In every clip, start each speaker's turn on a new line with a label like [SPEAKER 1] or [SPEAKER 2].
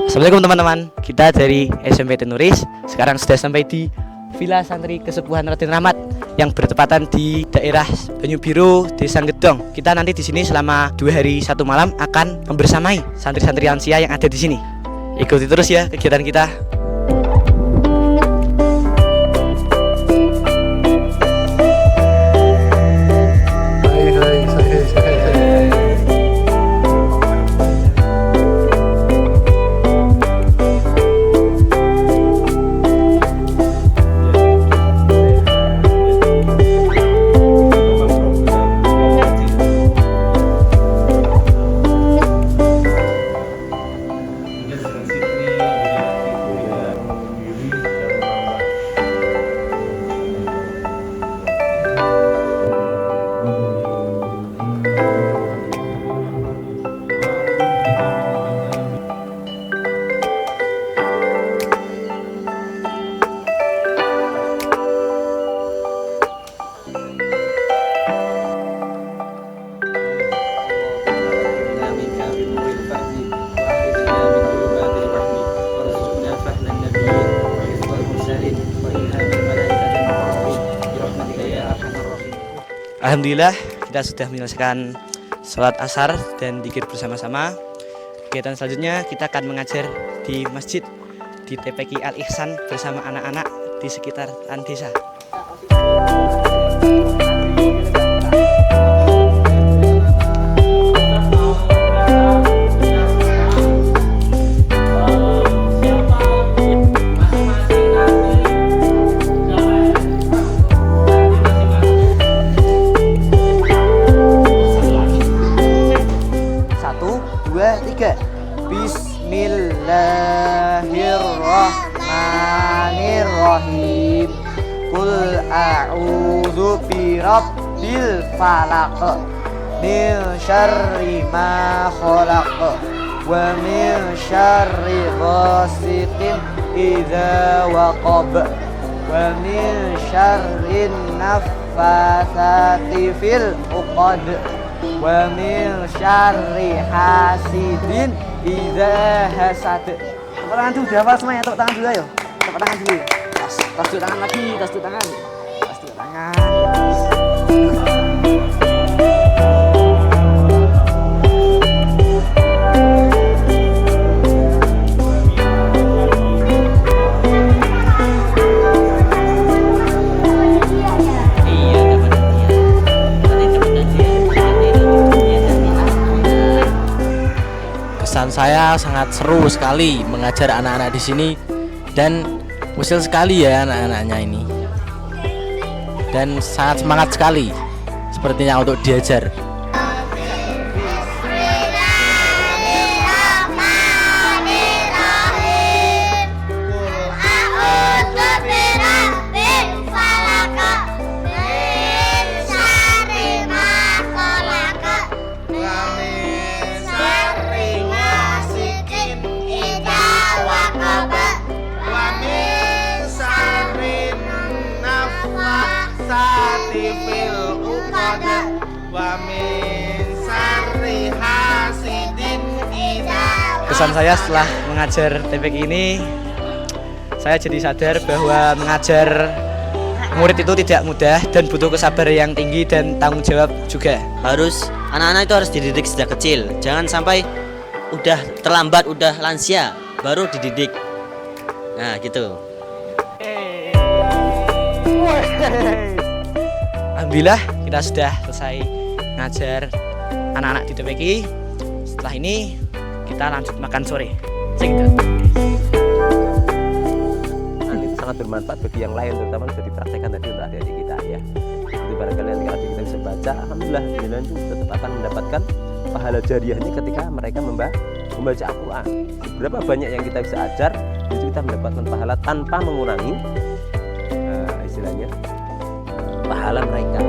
[SPEAKER 1] Assalamualaikum teman-teman, kita dari SMP Tenuris. Sekarang sudah sampai di Villa Santri Kesepuhan Raden Rahmat yang bertepatan di daerah Banyu Biru, Desa Gedong. Kita nanti di sini selama 2 hari 1 malam akan membersamai santri-santri lansia yang ada di sini. Ikuti terus ya kegiatan kita. Alhamdulillah kita sudah menyelesaikan sholat asar dan dzikir bersama-sama. Kegiatan selanjutnya kita akan mengajar di masjid di TPQ Al Ihsan bersama anak-anak di sekitaran desa. Bismillahirrahmanirrahim. Qul a'udzu birabbil falaq min syarri ma khalaq wa min syarri ghasiqin idza waqab wa min syarrin naffatsati fil 'uqad wa min syarri hasidin idza hasad. Tepuk tangan dulu, udah hafal semuanya. Tepuk tangan dulu ayo. Tepuk tangan dulu. Tas tepuk tangan lagi, tas tepuk tangan. Tas tepuk tangan.
[SPEAKER 2] Kesan saya sangat seru sekali mengajar anak-anak di sini dan usil sekali ya anak-anaknya ini, dan sangat semangat sekali sepertinya untuk diajar.
[SPEAKER 1] Pesan saya setelah mengajar TPQ ini, saya jadi sadar bahwa mengajar murid itu tidak mudah dan butuh kesabaran yang tinggi dan tanggung jawab juga.
[SPEAKER 3] Anak-anak itu harus dididik sejak kecil. Jangan sampai udah terlambat, udah lansia baru dididik. Nah, gitu.
[SPEAKER 1] Alhamdulillah kita sudah selesai ngajar anak-anak di TPQ. Setelah ini kita lanjut makan sore.
[SPEAKER 4] Itu sangat bermanfaat bagi yang lain, terutama sudah dipraktekkan tadi untuk adik-adik kita ya. Jadi barangkali nanti kalau kita bisa baca, alhamdulillah jenengan itu tetap akan mendapatkan pahala jariahnya ketika mereka membaca Al-Quran. Berapa banyak yang kita bisa ajar, itu kita mendapatkan pahala tanpa mengurangi istilahnya pahala mereka.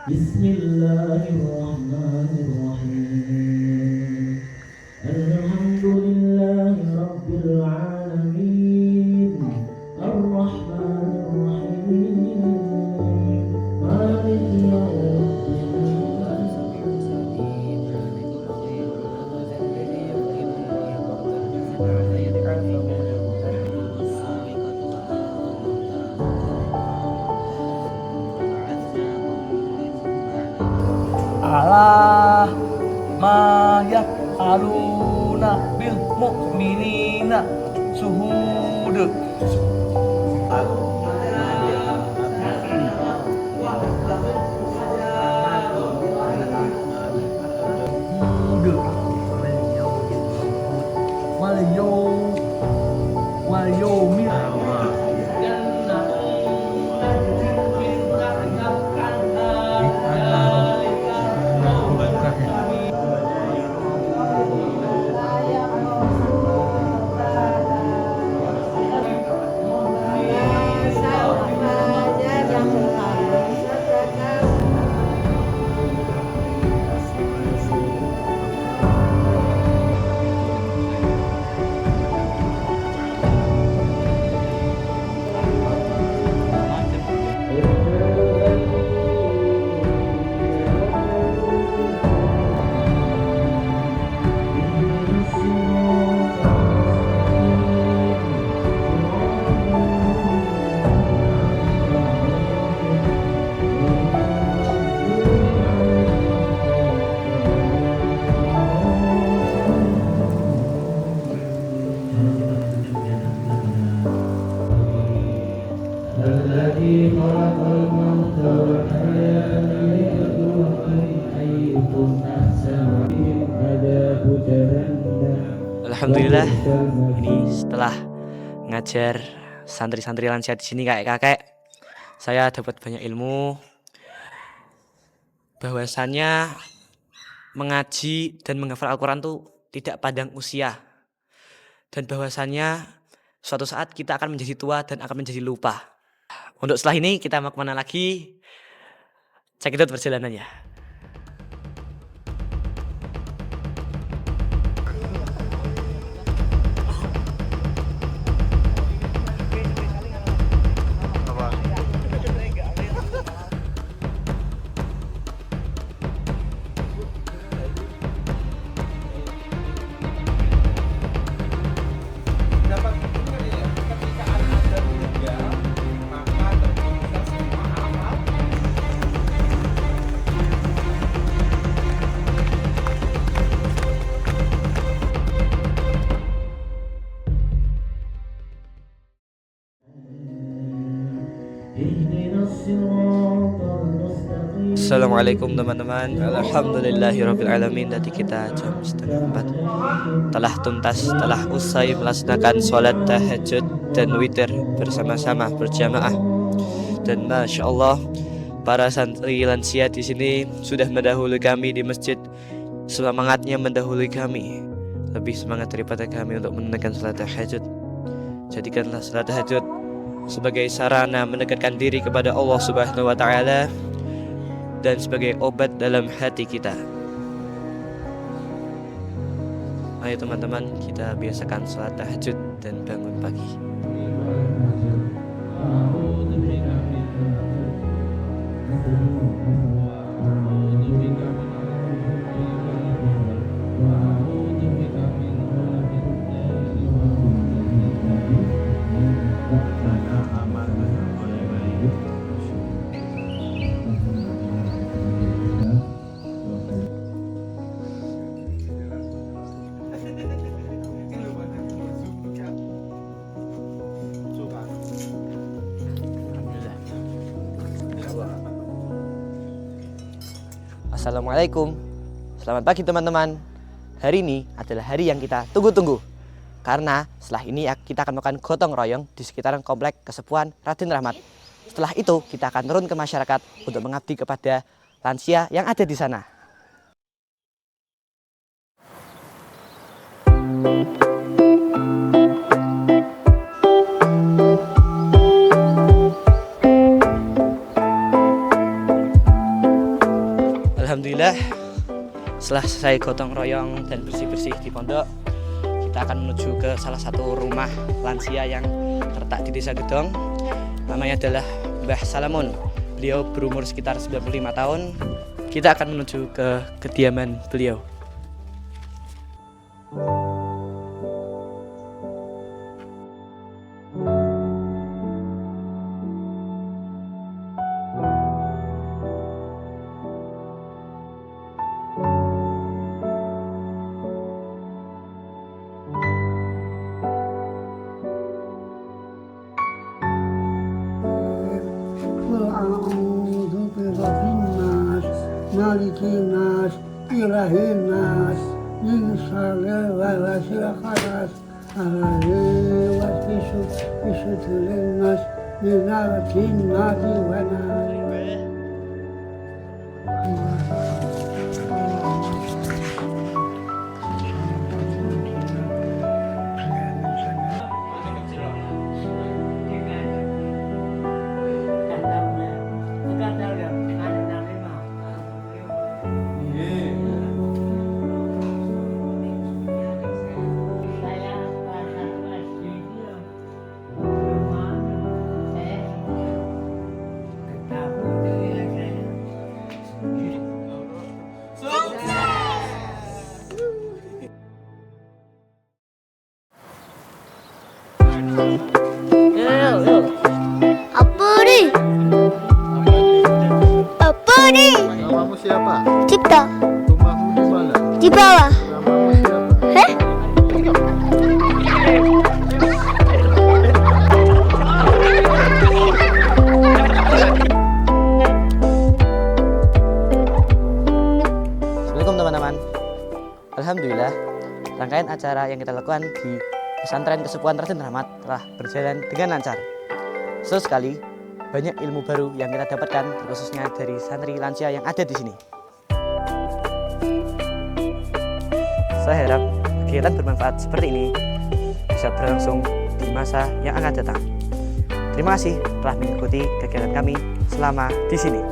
[SPEAKER 5] بسم الله الرحمن الرحيم الحمد لله رب العالمين الرحمن الرحيم مالك يوم
[SPEAKER 6] Allah ma yaf'aluna bil mu'minina suhud. Wal yawmi الذي خلق الموت والحياة ليبلوكم أيكم أحسن عذاب جهنم.
[SPEAKER 1] Alhamdulillah, ini setelah ngajar santri-santri lansia di sini kakek-kakek, saya dapat banyak ilmu bahwasannya mengaji dan menghafal Al-Quran itu tidak pandang usia, dan bahwasannya suatu saat kita akan menjadi tua dan akan menjadi lupa. Untuk setelah ini kita mau kemana lagi? Cekidot perjalanannya. Assalamualaikum teman-teman. Alhamdulillahirrabbilalamin. Tadi kita jam 3:30 telah tuntas, telah usai melaksanakan sholat tahajud dan witir bersama-sama berjamaah. Dan masya Allah, para santri lansia di sini sudah mendahului kami di masjid. Semangatnya mendahului kami, lebih semangat daripada kami untuk menunaikan sholat tahajud. Jadikanlah sholat tahajud sebagai sarana mendekatkan diri kepada Allah Subhanahu wa Ta'ala dan sebagai obat dalam hati kita. Ayo teman-teman, kita biasakan sholat tahajud dan bangun pagi. Assalamualaikum. Selamat pagi teman-teman. Hari ini adalah hari yang kita tunggu-tunggu, karena setelah ini kita akan melakukan gotong royong di sekitaran komplek Kesepuhan Raden Rahmat. Setelah itu kita akan turun ke masyarakat untuk mengabdi kepada lansia yang ada di sana. Alhamdulillah setelah selesai gotong royong dan bersih-bersih di pondok, kita akan menuju ke salah satu rumah lansia yang terletak di Desa Gedong. Namanya adalah Mbah Salamun. Beliau berumur sekitar 95 tahun. Kita akan menuju ke kediaman beliau.
[SPEAKER 7] قل أعوذ برب الناس مالك الناس إله الناس من شر الوسواس الخناس الذي يوسوس في صدور الناس من الجنة والناس.
[SPEAKER 8] Apa ni? Apa ni?
[SPEAKER 9] Namamu siapa?
[SPEAKER 8] Cipta
[SPEAKER 9] Rumahmu di mana?
[SPEAKER 8] di bawah.
[SPEAKER 9] Namamu siapa?
[SPEAKER 8] Heh?
[SPEAKER 1] Assalamualaikum teman-teman. Alhamdulillah, rangkaian acara yang kita lakukan di Pesantren Kesepuhan Raden Rahmat telah berjalan dengan lancar. Seru sekali, banyak ilmu baru yang kita dapatkan, khususnya dari santri lansia yang ada di sini. Saya harap kegiatan bermanfaat seperti ini bisa berlangsung di masa yang akan datang. Terima kasih telah mengikuti kegiatan kami selama di sini.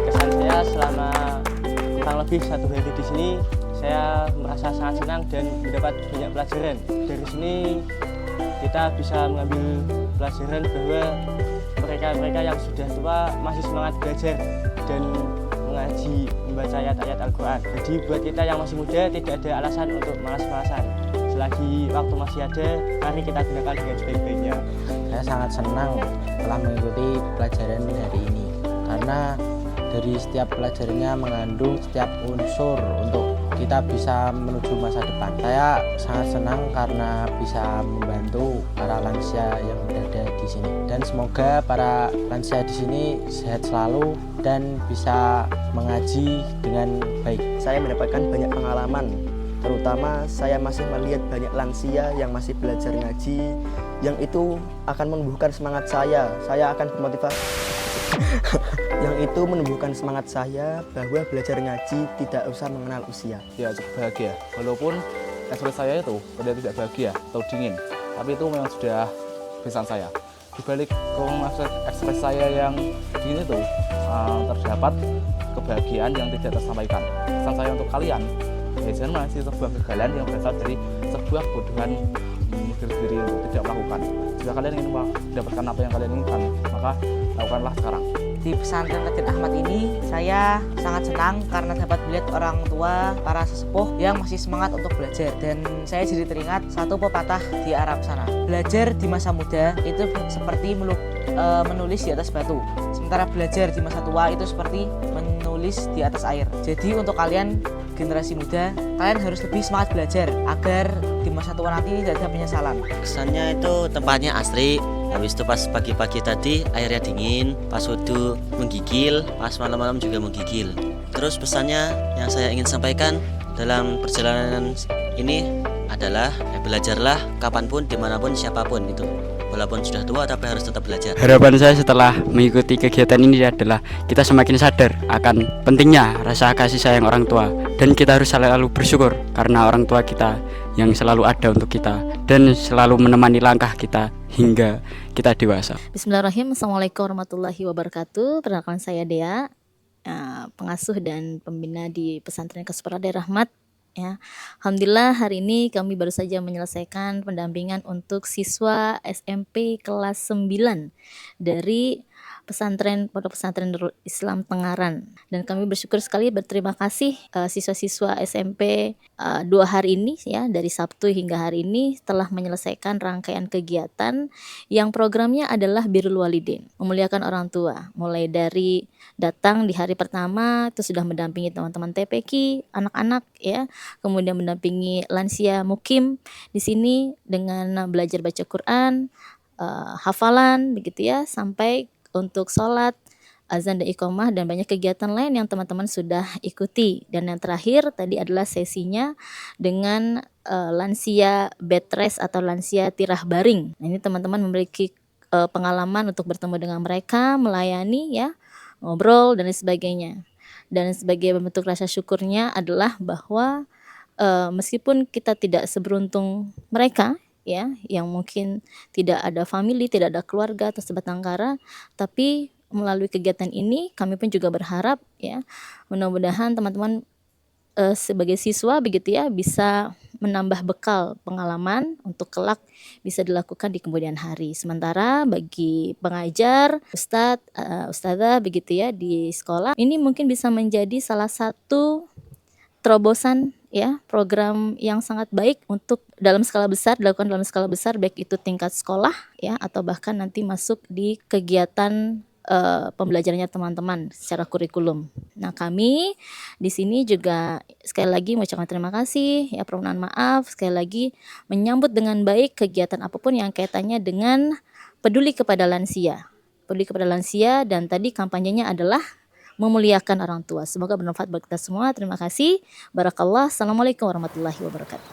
[SPEAKER 1] Kesan saya selama kurang lebih 1 hari di sini, saya merasa sangat senang dan mendapat banyak pelajaran. Dari sini kita bisa mengambil pelajaran bahwa mereka-mereka yang sudah tua masih semangat belajar dan mengaji, membaca ayat-ayat Al-Quran. Jadi buat kita yang masih muda tidak ada alasan untuk malas-malasan. Selagi waktu masih ada, mari kita gunakan dengan sebaik-baiknya.
[SPEAKER 2] Saya sangat senang telah mengikuti pelajaran hari ini karena dari setiap pelajarannya mengandung setiap unsur untuk kita bisa menuju masa depan. Saya sangat senang karena bisa membantu para lansia yang berada di sini, dan semoga para lansia di sini sehat selalu dan bisa mengaji dengan baik.
[SPEAKER 1] Saya mendapatkan banyak pengalaman, terutama saya masih melihat banyak lansia yang masih belajar ngaji, yang itu akan menumbuhkan semangat saya. Saya akan bermotivasi yang itu menumbuhkan semangat saya bahwa belajar ngaji tidak usah mengenal usia.
[SPEAKER 10] Ya, cukup bahagia. Walaupun ekspresi saya itu pada tidak bahagia atau dingin, tapi itu memang sudah kebiasaan saya. Di balik ekspresi saya yang dingin itu terdapat kebahagiaan yang tidak tersampaikan. Pesan saya untuk kalian, ya jangan mengasih sebuah kegagalan yang berasal dari sebuah kebodohan diri untuk tidak melakukan. Jika kalian ingin mendapatkan apa yang kalian inginkan, maka lakukanlah sekarang.
[SPEAKER 11] Di pesantren Raden Ahmad ini saya sangat senang karena dapat melihat orang tua, para sesepuh yang masih semangat untuk belajar, dan saya jadi teringat satu pepatah di Arab sana. Belajar di masa muda itu seperti menulis di atas batu, sementara belajar di masa tua itu seperti menulis di atas air. Jadi untuk kalian generasi muda, kalian harus lebih semangat belajar agar di masa tua nanti tidak ada penyesalan.
[SPEAKER 3] Kesannya itu tempatnya asri. Habis itu pas pagi-pagi tadi airnya dingin, pas wudhu menggigil, pas malam-malam juga menggigil. Terus pesannya yang saya ingin sampaikan dalam perjalanan ini adalah belajarlah kapanpun, dimanapun, siapapun itu. Walaupun sudah tua tapi harus tetap belajar.
[SPEAKER 12] Harapan saya setelah mengikuti kegiatan ini adalah kita semakin sadar akan pentingnya rasa kasih sayang orang tua, dan kita harus selalu bersyukur karena orang tua kita yang selalu ada untuk kita dan selalu menemani langkah kita hingga kita dewasa.
[SPEAKER 13] Bismillahirrahmanirrahim. Assalamualaikum warahmatullahi wabarakatuh. Perkenalkan saya Dea, pengasuh dan pembina di Pesantren Kesuperade Rahmat. Ya, alhamdulillah hari ini kami baru saja menyelesaikan pendampingan untuk siswa SMP kelas 9 dari Pondok Pesantren Nurul Islam Tengaran, dan kami bersyukur sekali, berterima kasih siswa-siswa SMP 2 hari ini ya, dari Sabtu hingga hari ini telah menyelesaikan rangkaian kegiatan yang programnya adalah Birrul Walidain, memuliakan orang tua. Mulai dari datang di hari pertama itu sudah mendampingi teman-teman TPQ, anak-anak ya, kemudian mendampingi lansia mukim di sini dengan belajar baca Quran, hafalan begitu ya, sampai untuk sholat, azan dan iqamah, dan banyak kegiatan lain yang teman-teman sudah ikuti. Dan yang terakhir tadi adalah sesinya dengan lansia bed rest atau lansia tirah baring. Nah, ini teman-teman memiliki pengalaman untuk bertemu dengan mereka, melayani ya, ngobrol dan sebagainya. Dan sebagai bentuk rasa syukurnya adalah bahwa meskipun kita tidak seberuntung mereka ya, yang mungkin tidak ada family, tidak ada keluarga atau sebatang kara, tapi melalui kegiatan ini kami pun juga berharap ya, mudah-mudahan teman-teman sebagai siswa begitu ya, bisa menambah bekal pengalaman untuk kelak bisa dilakukan di kemudian hari. Sementara bagi pengajar, ustadz, ustadzah begitu ya di sekolah, ini mungkin bisa menjadi salah satu terobosan ya, program yang sangat baik untuk dalam skala besar, dilakukan dalam skala besar, baik itu tingkat sekolah ya, atau bahkan nanti masuk di kegiatan pembelajarannya teman-teman secara kurikulum. Nah, kami di sini juga sekali lagi mengucapkan terima kasih ya, permohonan maaf sekali lagi, menyambut dengan baik kegiatan apapun yang kaitannya dengan peduli kepada lansia. Peduli kepada lansia, dan tadi kampanyenya adalah memuliakan orang tua. Semoga bermanfaat bagi kita semua. Terima kasih. Barakallah. Assalamualaikum warahmatullahi wabarakatuh.